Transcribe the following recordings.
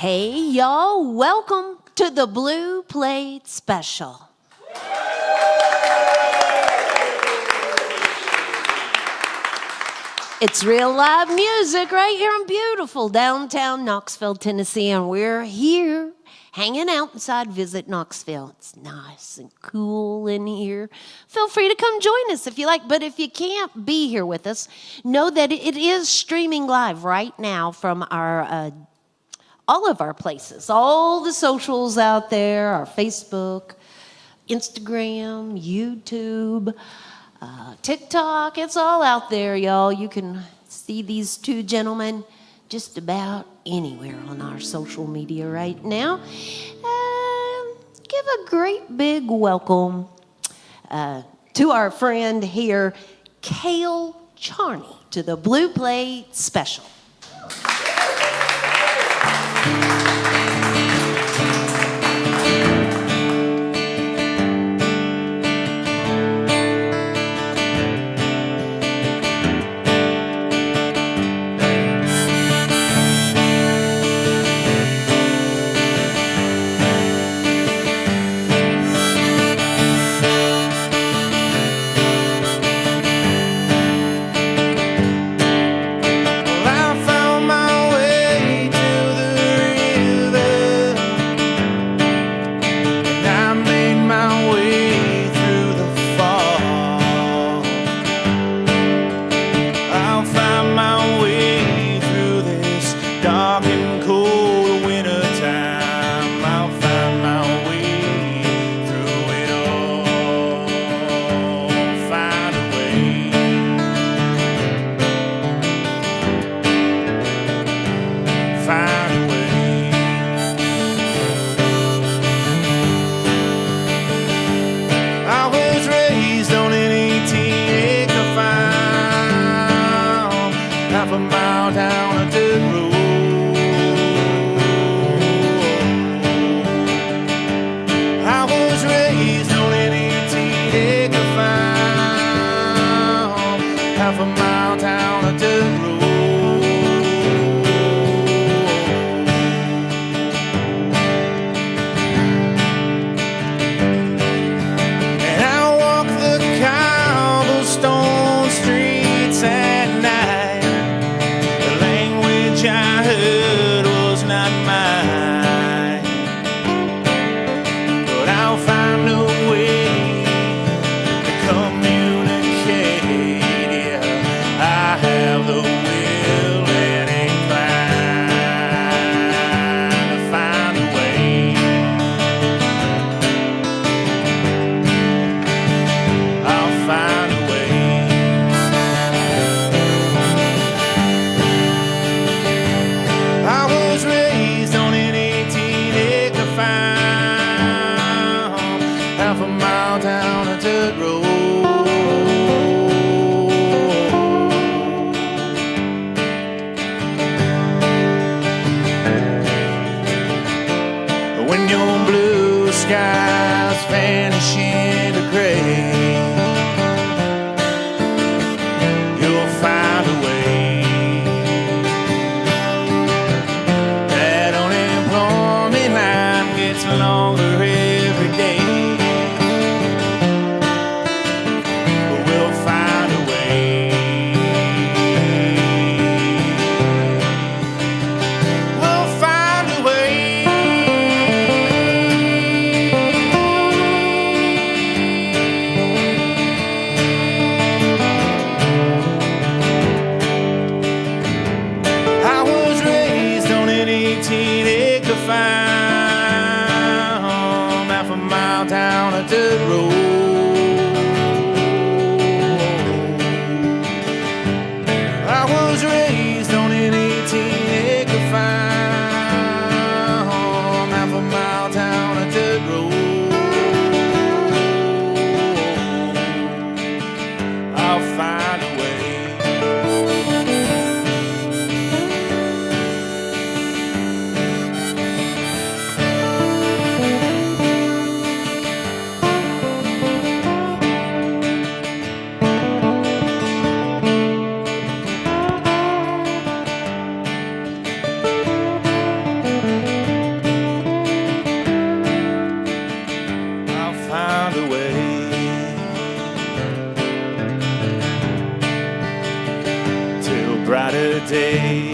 Hey, y'all, welcome to the Blue Plate Special. It's real live music right here in beautiful downtown Knoxville, Tennessee, and we're here hanging out inside Visit Knoxville. It's nice and cool in here. Feel free to come join us if you like, but if you can't be here with us, know that it is streaming live right now from our all of our places, all the socials out there, our Facebook, Instagram, YouTube, TikTok. It's all out there, y'all. You can see these two gentlemen just about anywhere on our social media right now. Give a great big welcome to our friend here, Cale Charney, to the Blue Plate Special. Stone streets at night, the language I brighter days.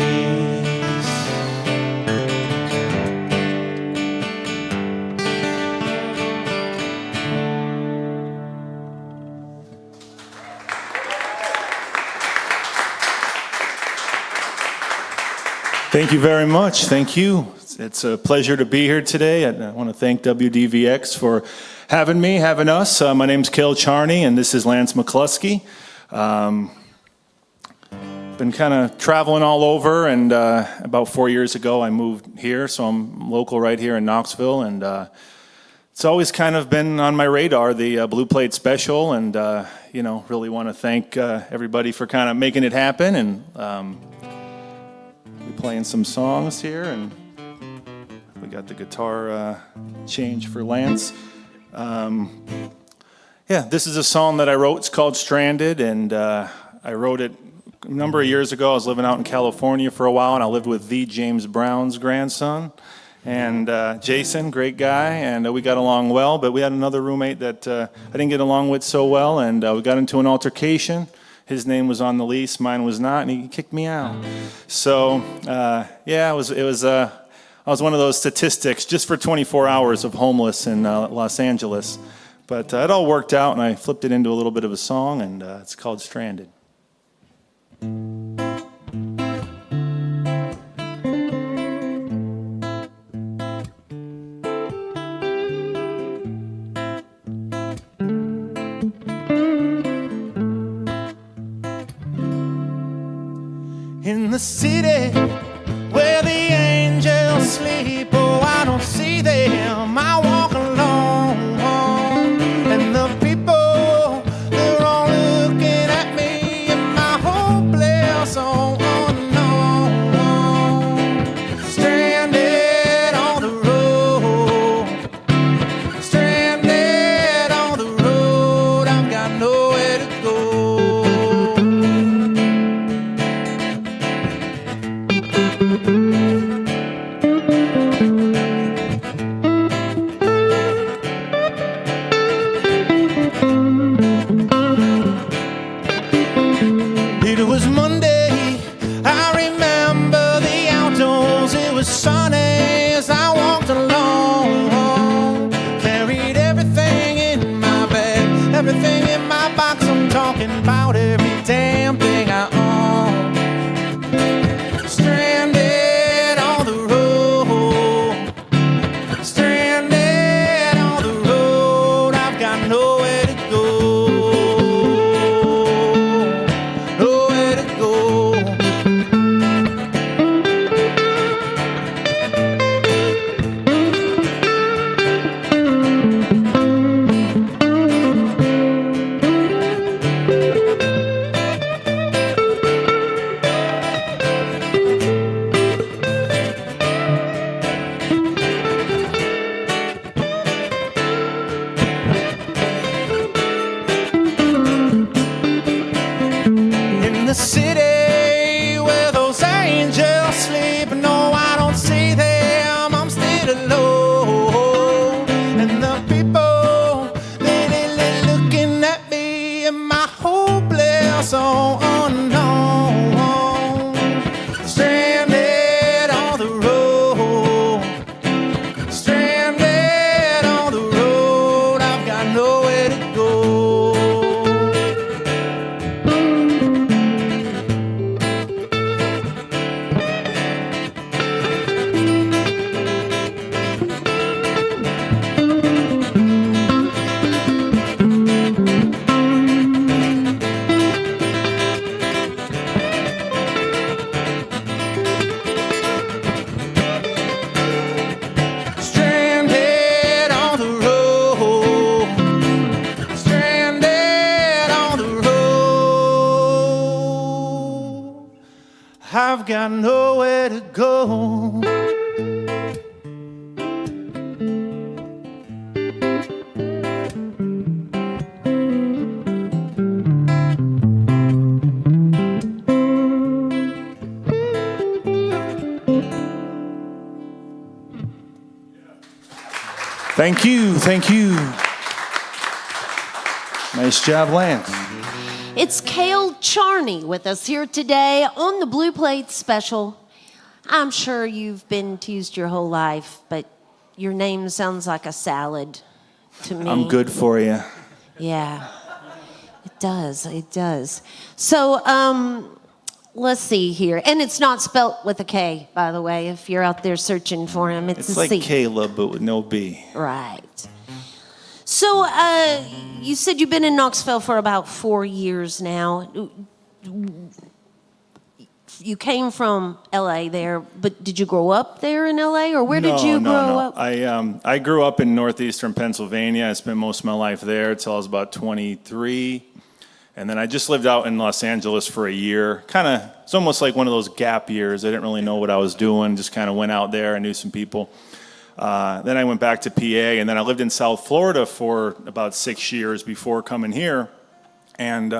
Thank you very much. Thank you. It's a pleasure to be here today. I want to thank WDVX for having me, having us. My name's Cale Charney, and this is Lance McCluskey. Been kind of traveling all over, and about 4 years ago I moved here, so I'm local right here in Knoxville, and it's always kind of been on my radar, the Blue Plate Special, and really want to thank everybody for kind of making it happen, and we're playing some songs here, and we got the guitar change for Lance. This is a song that I wrote. It's called Stranded, and I wrote it a number of years ago. I was living out in California for a while, and I lived with the James Brown's grandson, and Jason, great guy, and we got along well, but we had another roommate that I didn't get along with so well, and we got into an altercation. His name was on the lease, mine was not, and he kicked me out. So, I was one of those statistics just for 24 hours of homeless in Los Angeles. But it all worked out, and I flipped it into a little bit of a song, and it's called Stranded. In the city where the angels sleep, oh, I don't see them, I walk alone, and the people, they're all looking at me, and my whole place so unknown, stranded on the road, stranded on the road, I've got nowhere to go. It was Monday, I remember the outdoors, it was sunny as I walked along, carried everything in my bag, everything in my box, I'm talking about every damn thing I own, stranded on the road, stranded on the road, I've got nowhere to go. In the city where those angels sleep, no, I don't see them, I'm still alone, and the people, they're looking at me, and my whole place so unknown, stranded on the road, stranded on the road, I've got nowhere to go. Stranded on the road, stranded on the road, I've got nowhere to go. Thank you, thank you. Nice job, Lance. It's Cale Charney with us here today on the Blue Plate Special. I'm sure you've been teased your whole life, but your name sounds like a salad to me. I'm good for you. Yeah, it does. It does. So, let's see here. And it's not spelt with a K, by the way, if you're out there searching for him. It's a like C. Caleb, but with no B. Right. So, you said you've been in Knoxville for about 4 years now. You came from L.A. there, but did you grow up there in L.A. or where did you grow up? I grew up in northeastern Pennsylvania. I spent most of my life there until I was about 23. And then I just lived out in Los Angeles for a year. It's almost like one of those gap years. I didn't really know what I was doing, just kind of went out there. I knew some people. Then I went back to PA, and then I lived in South Florida for about 6 years before coming here. And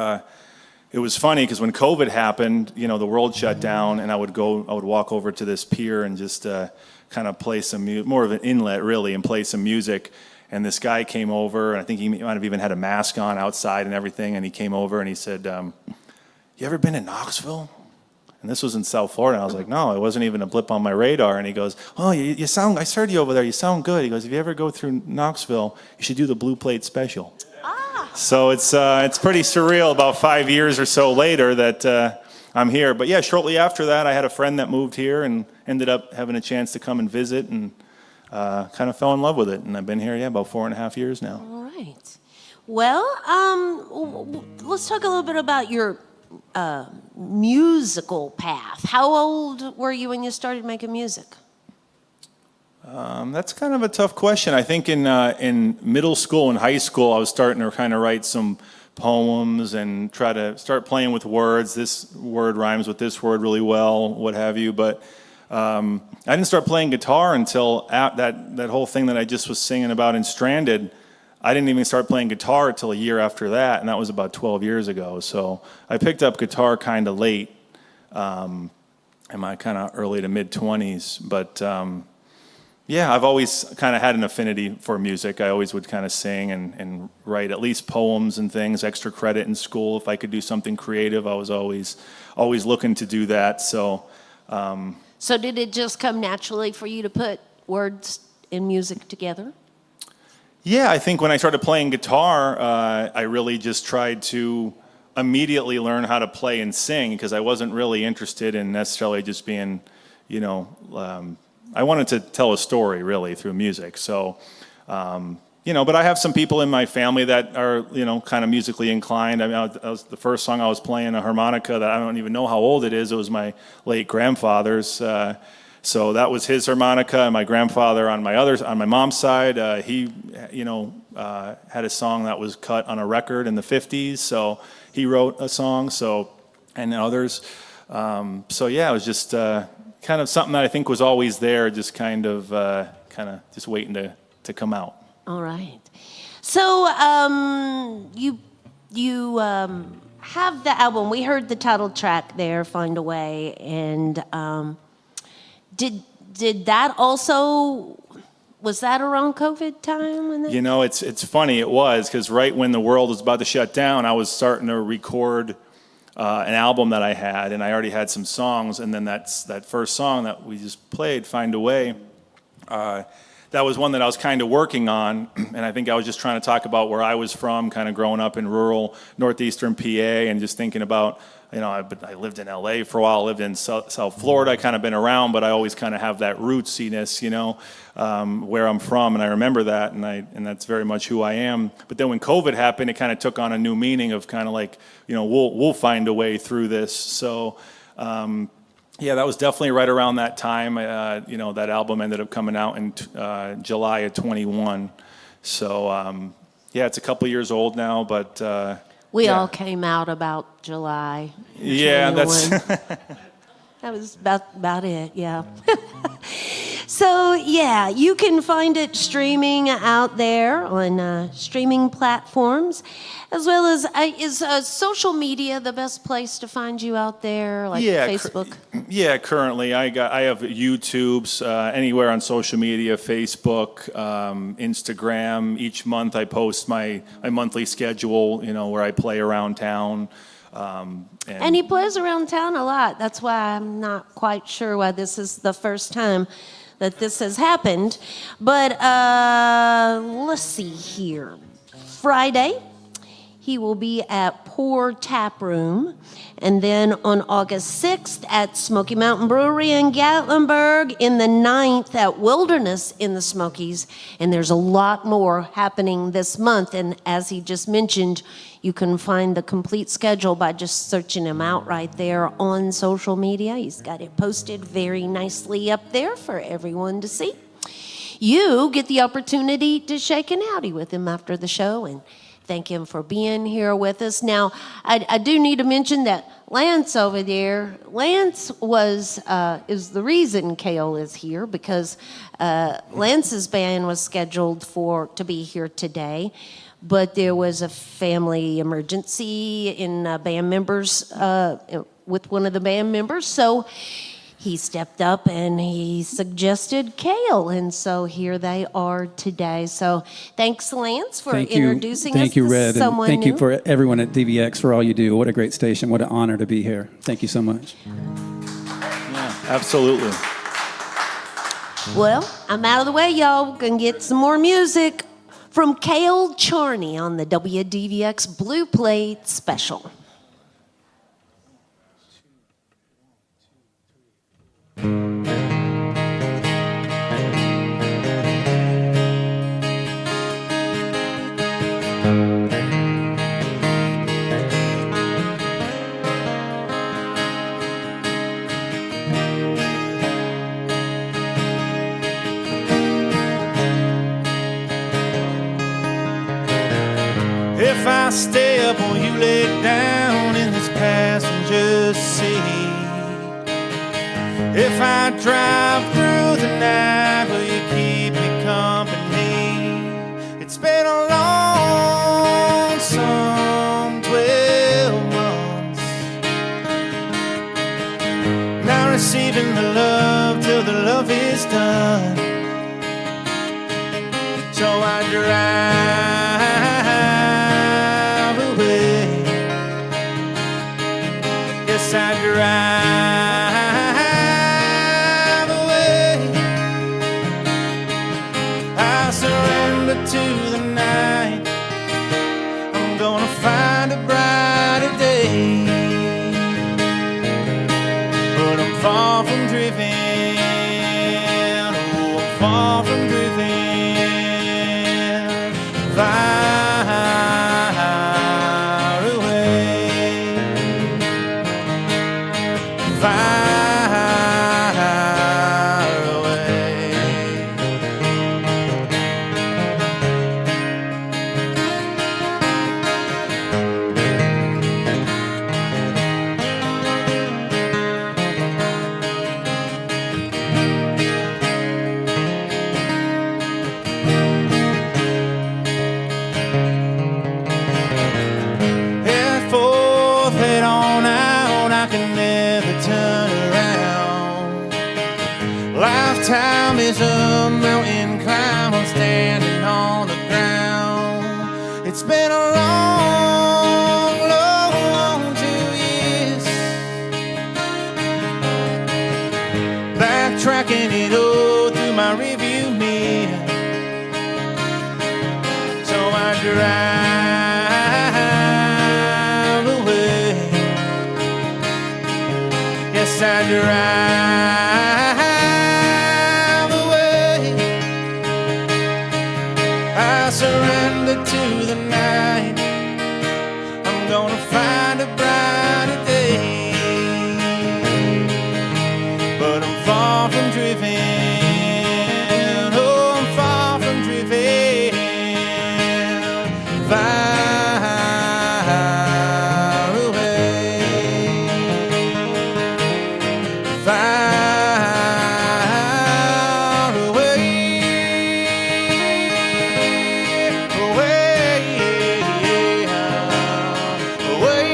it was funny because when COVID happened, the world shut down, and I would walk over to this pier and just kind of play some more of an inlet really, and play some music. And this guy came over, and I think he might have even had a mask on outside and everything. And he came over and he said, "You ever been to Knoxville?" And this was in South Florida. And I was like, "No, it wasn't even a blip on my radar." And he goes, "Oh, you sound. I heard you over there. You sound good." He goes, "If you ever go through Knoxville, you should do the Blue Plate Special." So it's pretty surreal. About 5 years or so later that I'm here. But yeah, shortly after that, I had a friend that moved here and ended up having a chance to come and visit and kind of fell in love with it. And I've been here, about 4.5 years now. All right. Well, let's talk a little bit about your musical path. How old were you when you started making music? That's kind of a tough question. I think in middle school and high school, I was starting to kind of write some poems and try to start playing with words. This word rhymes with this word really well, what have you. But I didn't start playing guitar until that whole thing that I just was singing about in Stranded. I didn't even start playing guitar until a year after that, and that was about 12 years ago. So I picked up guitar kind of late, in my kind of early to mid-20s. But yeah, I've always kind of had an affinity for music. I always would kind of sing and write at least poems and things, extra credit in school. If I could do something creative, I was always looking to do that. So did it just come naturally for you to put words and music together? Yeah, I think when I started playing guitar, I really just tried to immediately learn how to play and sing because I wasn't really interested in necessarily just being, I wanted to tell a story really through music. So, but I have some people in my family that are, kind of musically inclined. I mean, the first song I was playing a harmonica that I don't even know how old it is. It was my late grandfather's. So that was his harmonica, and my grandfather on my mom's side, he, had a song that was cut on a record in the 50s. So he wrote a song. And others. So yeah, it was just kind of something that I think was always there, just kind of just waiting to come out. All right. So you have the album. We heard the title track there, "Find a Way," and did that also? Was that around COVID time? When it's funny. It was because right when the world was about to shut down, I was starting to record an album that I had, and I already had some songs. And then that first song that we just played, "Find a Way," that was one that I was kind of working on. And I think I was just trying to talk about where I was from, kind of growing up in rural northeastern PA, and just thinking about, I lived in LA for a while, lived in South Florida. I kind of been around, but I always kind of have that rootsiness, where I'm from, and I remember that, and that's very much who I am. But then when COVID happened, it kind of took on a new meaning of kind of like, we'll find a way through this. So, yeah, that was definitely right around that time. That album ended up coming out in July of 21. So, yeah, it's a couple years old now, but we all came out about July. Yeah, 21. That was about it, yeah. So, yeah, you can find it streaming out there on streaming platforms, as well as is social media the best place to find you out there, like Facebook? Currently I have YouTube's anywhere on social media, Facebook, Instagram. Each month I post my monthly schedule, where I play around town. And he plays around town a lot. That's why I'm not quite sure why this is the first time that this has happened. But let's see here. Friday, he will be at Pour Tap Room. And then on August 6th at Smoky Mountain Brewery in Gatlinburg. In the 9th at Wilderness in the Smokies. And there's a lot more happening this month. And as he just mentioned, you can find the complete schedule by just searching him out right there on social media. He's got it posted very nicely up there for everyone to see. You get the opportunity to shake an outie with him after the show and thank him for being here with us. Now, I do need to mention that Lance over there, Lance is the reason Cale is here, because Lance's band was scheduled to be here today, but there was a family emergency in band members, with one of the band members, so he stepped up and he suggested Cale, and so here they are today. So thanks, Lance, for introducing us Thank you, Red, to someone and thank new. you for everyone at DVX for all you do. What a great station. What an honor to be here. Thank you so much. Yeah, absolutely. Well, I'm out of the way, y'all. Gonna get some more music from Cale Charney on the WDVX Blue Plate Special. If I stay up, will you lay down in this passenger seat? If I drive through the night, will you keep me company? It's been a lonesome 12 months, now receiving the love till the love is done. So I drive away. Yes, I drive away. I surrender to the night. I'm gonna find a brighter day. But I'm far from driven. Oh, I'm far from driven. Far away, far away. Head forth, head on out, I can never turn around. Lifetime is a mountain climb, I'm standing on the ground. It's been a long, long 2 years, backtracking it all through my rearview mirror. So I drive away. Yes, I drive away. I surrender to the night. I'm gonna find a brighter day. But I'm far from driven. Oh, I'm far from driven. Far away. Far away. Away. Away.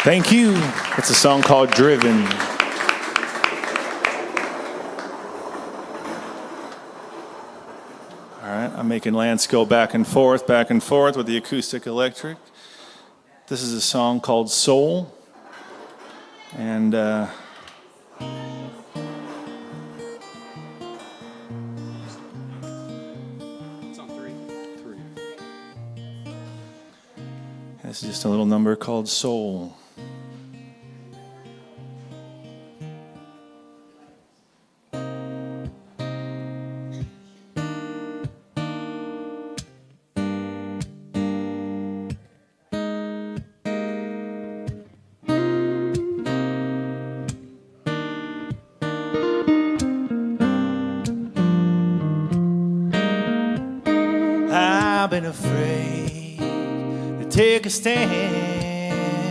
Thank you. It's a song called Driven. All right, I'm making Lance go back and forth with the acoustic electric. This is a song called Soul. And this is just a little number called Soul. I've been afraid to take a stand.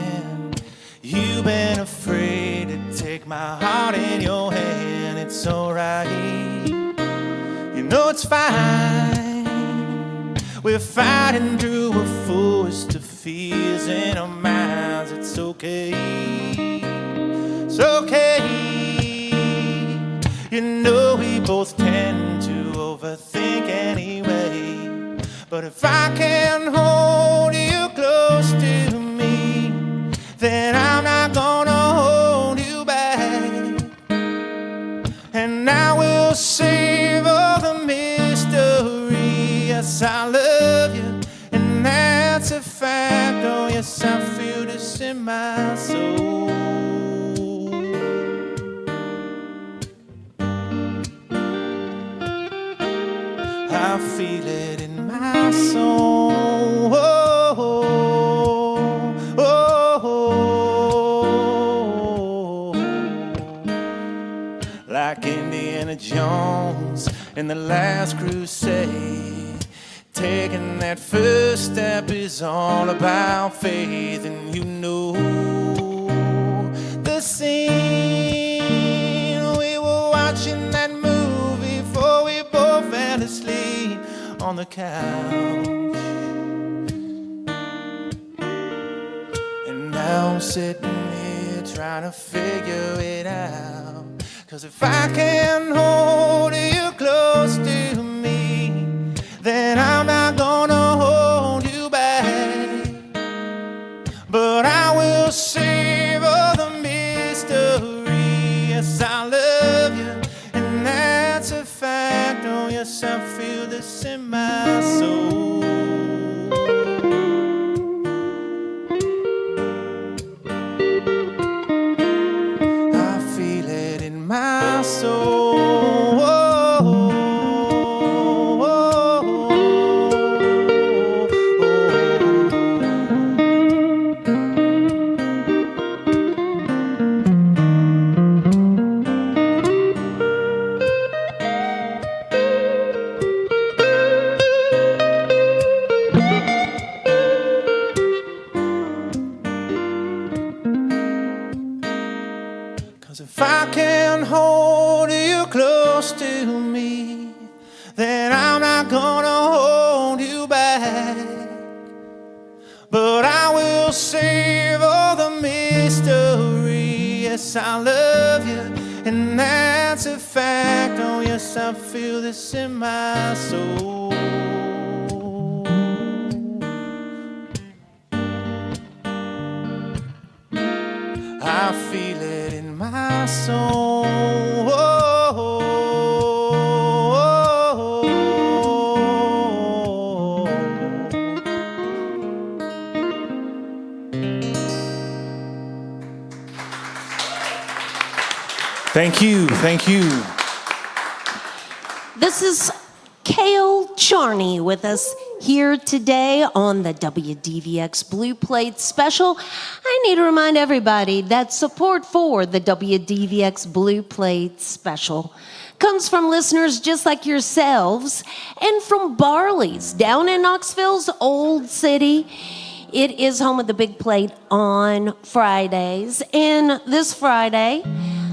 You've been afraid to take my heart in your hand. It's alright, you know it's fine. We're fighting through a forest of fears in our minds. It's okay, it's okay. You know we both tend to overthink anyway. But if I can hold you close to me, then I'm not gonna hold you back. And I will save all the mystery. Yes, I love you, and that's a fact. Oh yes, I feel this in my soul. I feel it in my soul. Oh, oh, oh, oh. Like Indiana Jones in the last crusade, taking that first step is all about faith. And you know the scene, we were watching that movie before we both fell asleep on the couch. And now I'm sitting here trying to figure it out. 'Cause if I can hold you close to me, then I'm not gonna hold you back. But I will save all the mystery. Yes, I love you, and that's a fact. Oh yes, I feel this in my soul. I feel it in my soul. If I can hold you close to me, then I'm not gonna hold you back. But I will save all the mystery. Yes, I love you, and that's a fact. Oh yes, I feel this in my soul. I feel it in my soul. Thank you, thank you. This is Cale Charney with us here today on the WDVX Blue Plate Special. I need to remind everybody that support for the WDVX Blue Plate Special comes from listeners just like yourselves and from Barley's down in Knoxville's Old City. It is home of the Big Plate on Fridays. And this Friday,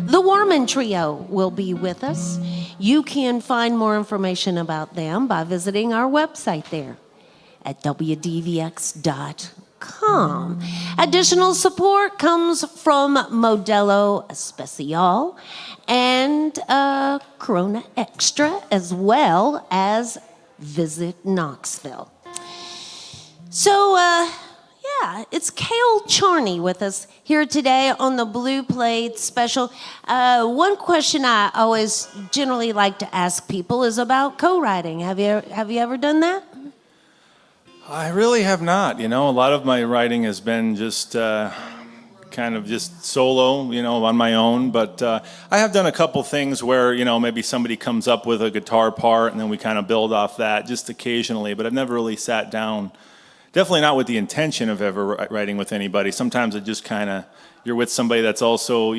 the Warman Trio will be with us. You can find more information about them by visiting our website there at WDVX.org. Additional support comes from Modelo Especial and Corona Extra, as well as Visit Knoxville. So, yeah, it's Cale Charney with us here today on the Blue Plate Special. One question I always generally like to ask people is about co-writing. Have you ever done that? I really have not. A lot of my writing has been just kind of just solo, on my own. But I have done a couple things where, maybe somebody comes up with a guitar part and then we kind of build off that just occasionally. But I've never really sat down. Definitely not with the intention of ever writing with anybody. Sometimes it just kind of, you're with somebody that's also,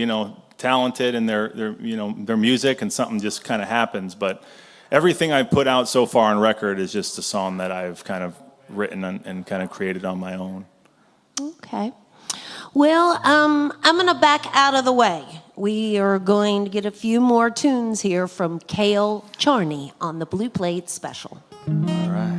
talented in their music, and something just kind of happens. But everything I've put out so far on record is just a song that I've kind of written and kind of created on my own. Okay. Well, I'm going to back out of the way. We are going to get a few more tunes here from Cale Charney on the Blue Plate Special. All right.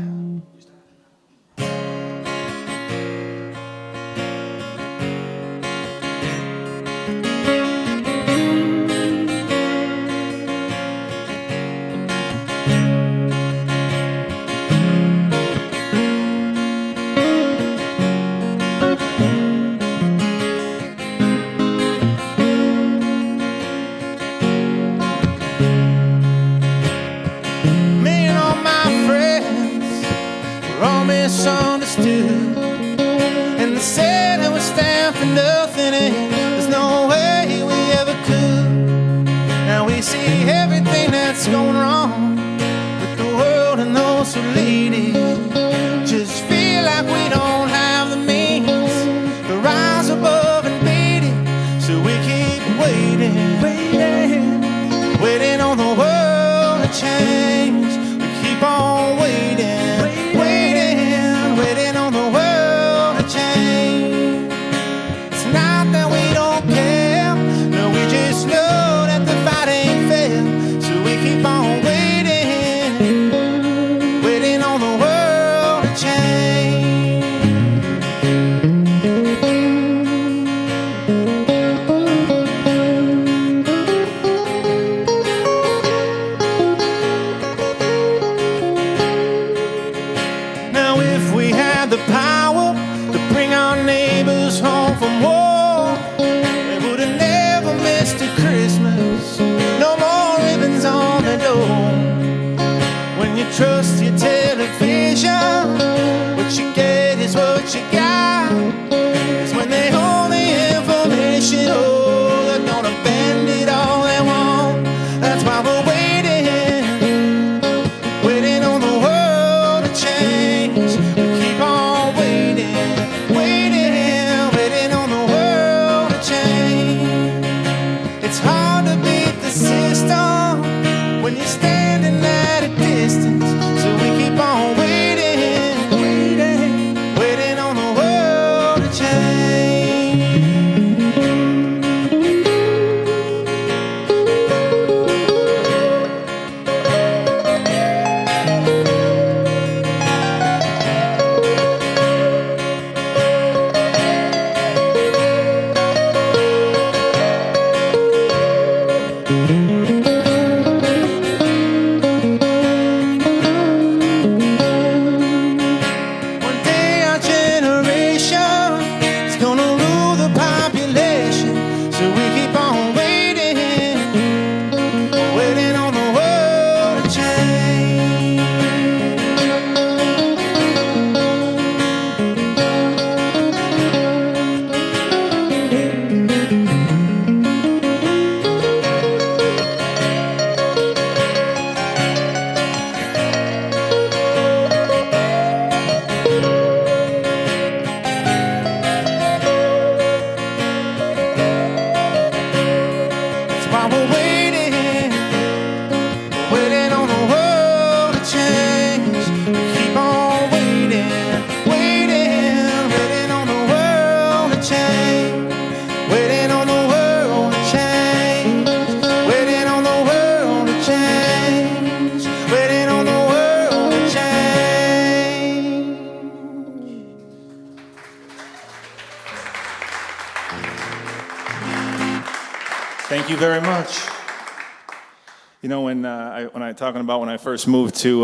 Misunderstood, and they said I was stand for nothing, and there's no way we ever could. Now we see everything that's going wrong with the world and those who lead it. Just feel like we don't have the means to rise above and beat it, so we keep waiting on the world to change. We keep on waiting on the world to change. It's not that we don't care, no, we just know that the fight ain't fair, so we keep on waiting on the world to change. Now if we had the power to bring our neighbors home from war, they would have never missed a Christmas. No more ribbons on the door. When you trust your television, what you get is what you got. It's when they hold the information, oh, they're gonna bend it all they want. That's why we're waiting on the world to change. We keep on waiting on the world to change. It's hard to beat the system when you're standing at a distance, so we keep on waiting on the world to change. Thank you very much. You know, when I first moved to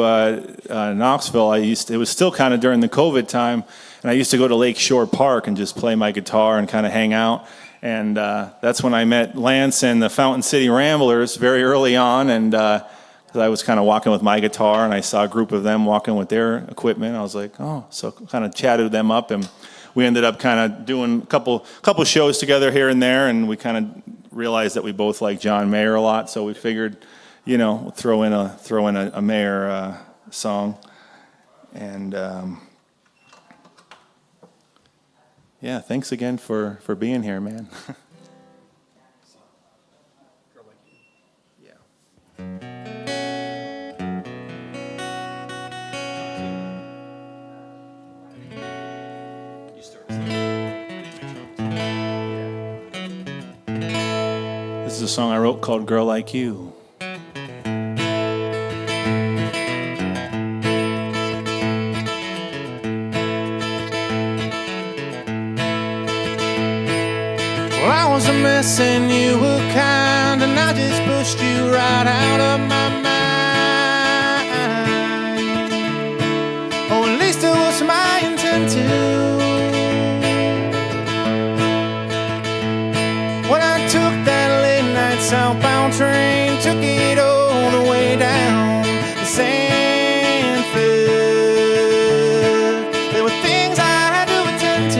Knoxville, it was still kind of during the COVID time, and I used to go to Lake Shore Park and just play my guitar and kind of hang out. And that's when I met Lance and the Fountain City Ramblers very early on, and I was kind of walking with my guitar, and I saw a group of them walking with their equipment. I was like, oh, so kind of chatted them up, and we ended up kind of doing a couple shows together here and there, and we kind of realized that we both like John Mayer a lot, so we figured, you know, throw in a Mayer song, and yeah, thanks again for being here, man. This is a song I wrote called Girl Like You. Well, I was a mess and you were kind, and I just pushed you right out of my mind. Or at least it was my intent to. When I took that late night southbound train, took it all the way down to Sanford, there were things I had to attend to.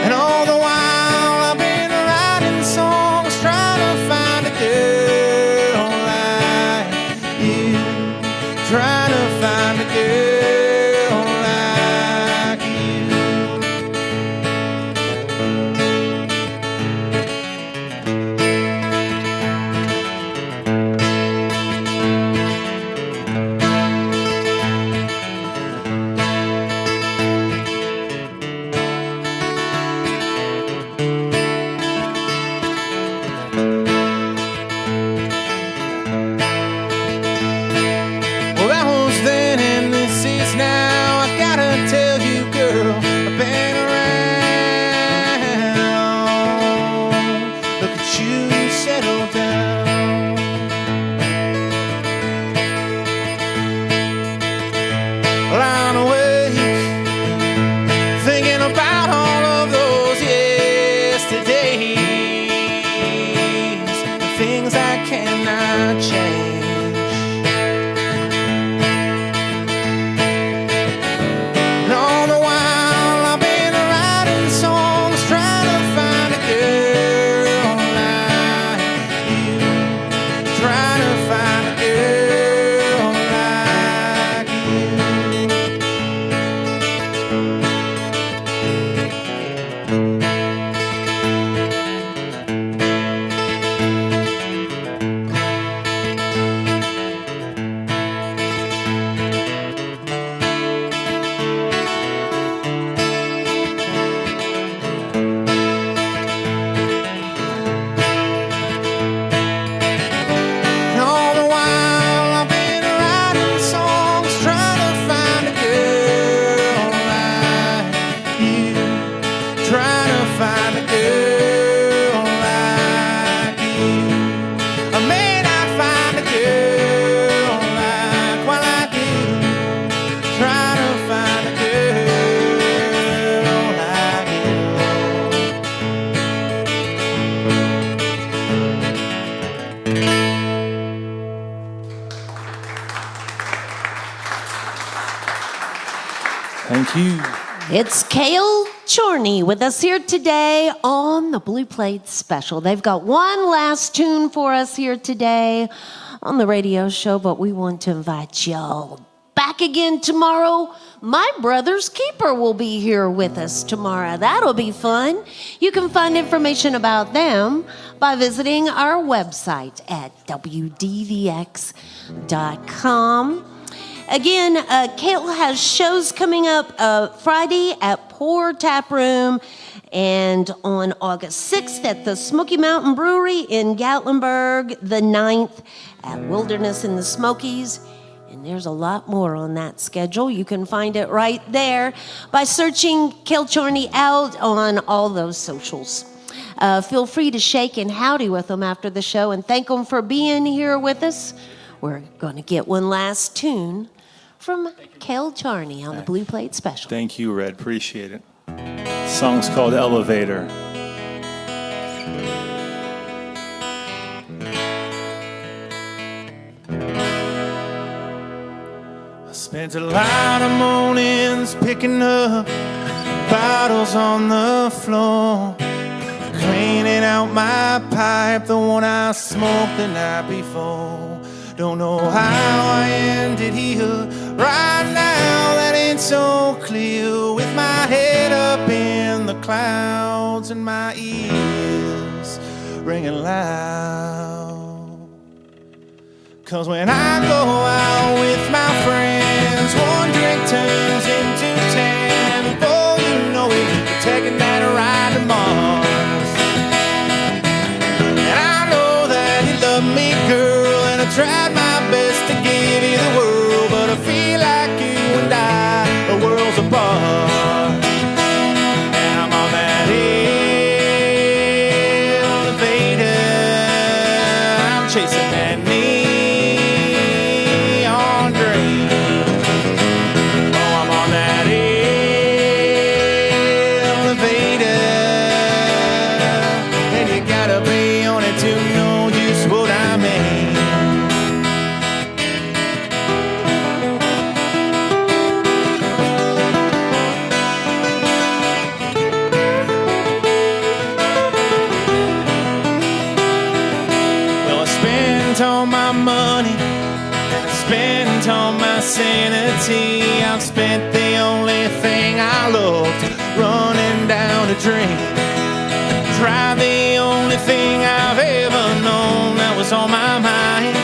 And all the while I've been writing songs, trying to find a girl like you, trying to find a girl. Thank you. It's Cale Charney with us here today on the Blue Plate Special. They've got one last tune for us here today on the radio show, but we want to invite y'all back again tomorrow. My brother's keeper will be here with us tomorrow. That'll be fun. You can find information about them by visiting our website at WDVX.com. Again, Cale has shows coming up Friday at Pour Tap Room and on August 6th at the Smoky Mountain Brewery in Gatlinburg, the 9th at Wilderness in the Smokies in there's a lot more on that schedule. You can find it right there by searching Cale Charney out on all those socials. Feel free to shake and howdy with them after the show and thank them for being here with us. We're going to get one last tune from Cale Charney on the Blue Plate Special. Thank you, Red. Appreciate it. The song's called Elevator. I spent a lot of mornings picking up bottles on the floor, cleaning out my pipe, the one I smoked the night before. Don't know how I ended here right now, that ain't so clear, with my head up in the clouds and my ears ringing loud. 'Cause when I go out with my friends, one drink turns into 10. Before you know it, you're taking that ride to Mars. And I know that you love me, girl, and I tried my best to give you the world, but I feel like you and I are worlds apart. And I'm on that elevator, I'm chasing that neon dream. Oh, I'm on that elevator, and you gotta be on it to know just what I mean. Well, I spent all my money, spent all my sanity. I've spent the only thing I loved, running down a drink. Tried the only thing I've ever known that was on my mind.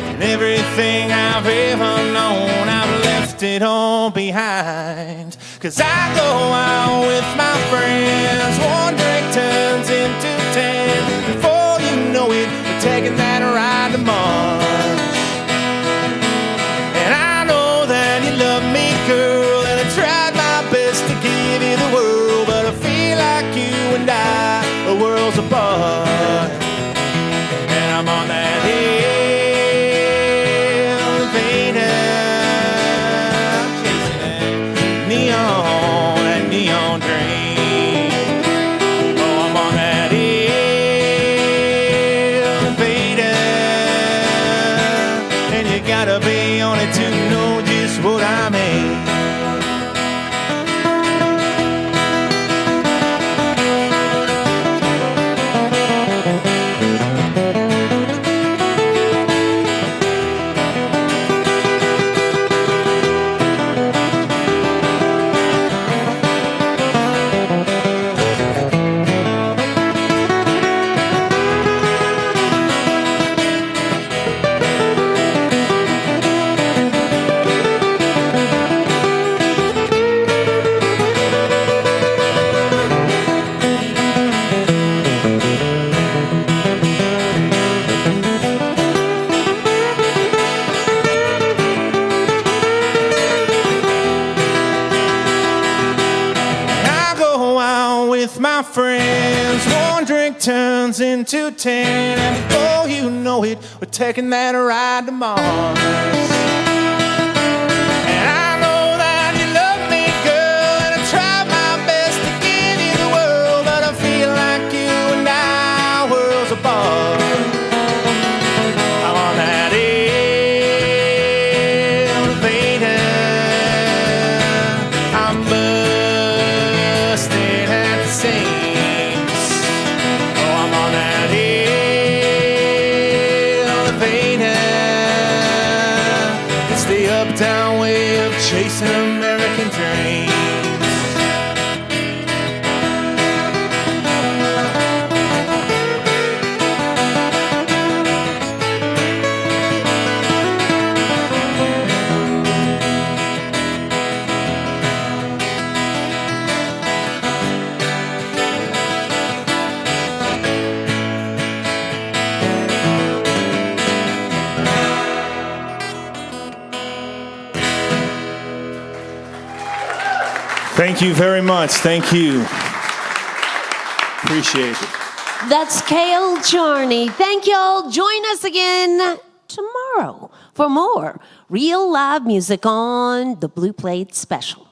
And everything I've ever known, I've left it all behind. 'Cause I go out with my friends, one drink turns into 10. Before you know it, we're taking that ride to Mars. And I know that you love me, girl, and I tried my best to give you the world, but I feel like you and I are worlds apart. And I'm on that elevator, chasing that neon dream. Oh, I'm on that elevator, and you gotta be on it to know just what I mean. With my friends, one drink turns into 10, and before you know it, we're taking that ride to Mars. And I know that you love me, girl, and I try my best to give you the world, but I feel like you and I are worlds apart. I'm on that elevator, I'm busted at the seams. Oh, I'm on that elevator. It's the uptown way of chasing American dreams. Thank you very much. Thank you. Appreciate it. That's Cale Charney. Thank y'all. Join us again tomorrow for more real live music on the Blue Plate Special.